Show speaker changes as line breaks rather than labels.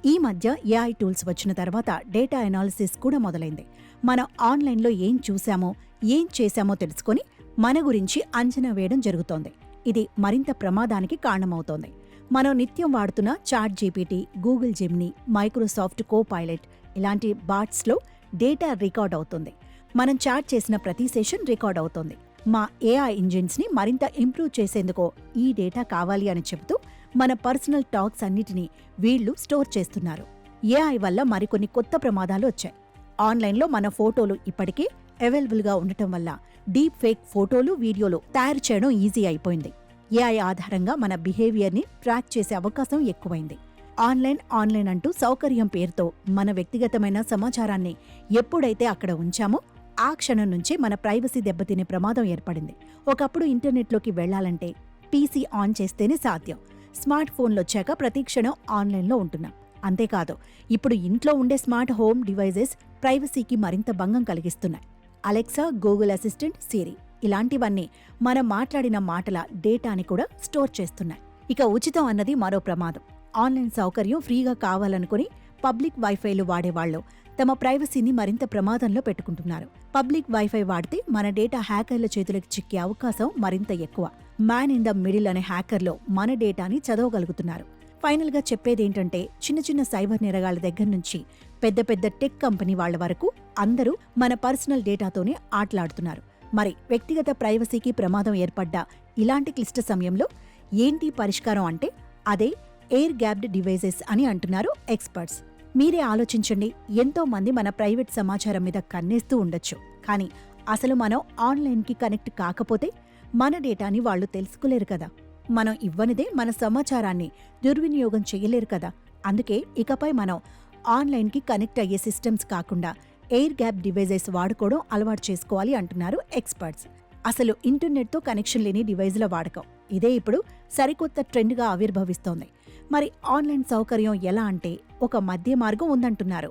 ఈ మధ్య AI tools వచ్చిన తర్వాత డేటా అనాలిసిస్ కూడా మొదలైంది. మనం ఆన్లైన్లో ఏం చూశామో, ఏం చేశామో తెలుసుకొని మన గురించి అంచనా వేయడం జరుగుతోంది. ఇది మరింత ప్రమాదానికి కారణమవుతోంది. మనం నిత్యం వాడుతున్న chat GPT, Google Gemini, Microsoft Copilot ఇలాంటి బాట్స్లో డేటా రికార్డ్ అవుతుంది. మనం చాట్ చేసిన ప్రతి సెషన్ రికార్డ్ అవుతోంది. మా ఏఐ ఇంజిన్స్ని మరింత ఇంప్రూవ్ చేసేందుకు ఈ డేటా కావాలి అని చెబుతూ మన పర్సనల్ టాక్స్ అన్నిటినీ వీళ్లు స్టోర్ చేస్తున్నారు. ఏఐ వల్ల మరికొన్ని కొత్త ప్రమాదాలు వచ్చాయి. ఆన్లైన్లో మన ఫోటోలు ఇప్పటికే అవైలబుల్గా ఉండటం వల్ల డీప్ ఫేక్ ఫోటోలు, వీడియోలు తయారు చేయడం ఈజీ అయిపోయింది. ఏఐ ఆధారంగా మన బిహేవియర్ని ట్రాక్ చేసే అవకాశం ఎక్కువైంది. ఆన్లైన్ అంటూ సౌకర్యం పేరుతో మన వ్యక్తిగతమైన సమాచారాన్ని ఎప్పుడైతే అక్కడ ఉంచామో ఆ క్షణం నుంచే మన ప్రైవసీ దెబ్బతినే ప్రమాదం ఏర్పడింది. ఒకప్పుడు ఇంటర్నెట్లోకి వెళ్లాలంటే పీసీ ఆన్ చేస్తేనే సాధ్యం. స్మార్ట్ ఫోన్లొచ్చాక ప్రతి క్షణం ఆన్లైన్లో ఉంటున్నాం. అంతేకాదు, ఇప్పుడు ఇంట్లో ఉండే స్మార్ట్ హోమ్ డివైజెస్ ప్రైవసీకి మరింత భంగం కలిగిస్తున్నాయి. అలెక్సా, గూగుల్ అసిస్టెంట్, సిరి ఇలాంటివన్నీ మనం మాట్లాడిన మాటల డేటాని కూడా స్టోర్ చేస్తున్నాయి. ఇక ఉచితం అన్నది మరో ప్రమాదం. ఆన్లైన్ సౌకర్యం ఫ్రీగా కావాలనుకుని పబ్లిక్ వైఫైలు వాడేవాళ్లు తమ ప్రైవసీని మరింత ప్రమాదంలో పెట్టుకుంటున్నారు. పబ్లిక్ వైఫై వాడితే మన డేటా హ్యాకర్ల చేతులకు చిక్కే అవకాశం మరింత ఎక్కువ. మ్యాన్ ఇన్ ద మిడిల్ అనే హ్యాకర్లో మన డేటాని చదవగలుగుతున్నారు. ఫైనల్ గా చెప్పేదేంటంటే, చిన్న చిన్న సైబర్ నేరగాళ్ల దగ్గర నుంచి పెద్ద పెద్ద టెక్ కంపెనీ వాళ్ల వరకు అందరూ మన పర్సనల్ డేటాతోనే ఆటలాడుతున్నారు. మరి వ్యక్తిగత ప్రైవసీకి ప్రమాదం ఏర్పడ్డా ఇలాంటి క్లిష్ట సమయంలో ఏంటి పరిష్కారం అంటే అదే ఎయిర్ గ్యాప్డ్ డివైజెస్ అని అంటున్నారు ఎక్స్పర్ట్స్. మీరే ఆలోచించండి. ఎంతో మంది మన ప్రైవేట్ సమాచారం మీద కన్నేస్తూ ఉండొచ్చు, కానీ అసలు మనం ఆన్లైన్కి కనెక్ట్ కాకపోతే మన డేటాని వాళ్లు తెలుసుకోలేరు కదా. మనం ఇవ్వనిదే మన సమాచారాన్ని దుర్వినియోగం చేయలేరు కదా. అందుకే ఇకపై మనం ఆన్లైన్కి కనెక్ట్ అయ్యే సిస్టమ్స్ కాకుండా ఎయిర్ గ్యాప్ డివైజెస్ వాడుకోవడం అలవాటు చేసుకోవాలి అంటున్నారు ఎక్స్పర్ట్స్. అసలు ఇంటర్నెట్తో కనెక్షన్ లేని డివైజుల వాడకం ఇదే ఇప్పుడు సరికొత్త ట్రెండ్గా ఆవిర్భవిస్తోంది. మరి ఆన్లైన్ సౌకర్యం ఎలా అంటే ఒక మధ్య మార్గం ఉందంటున్నారు.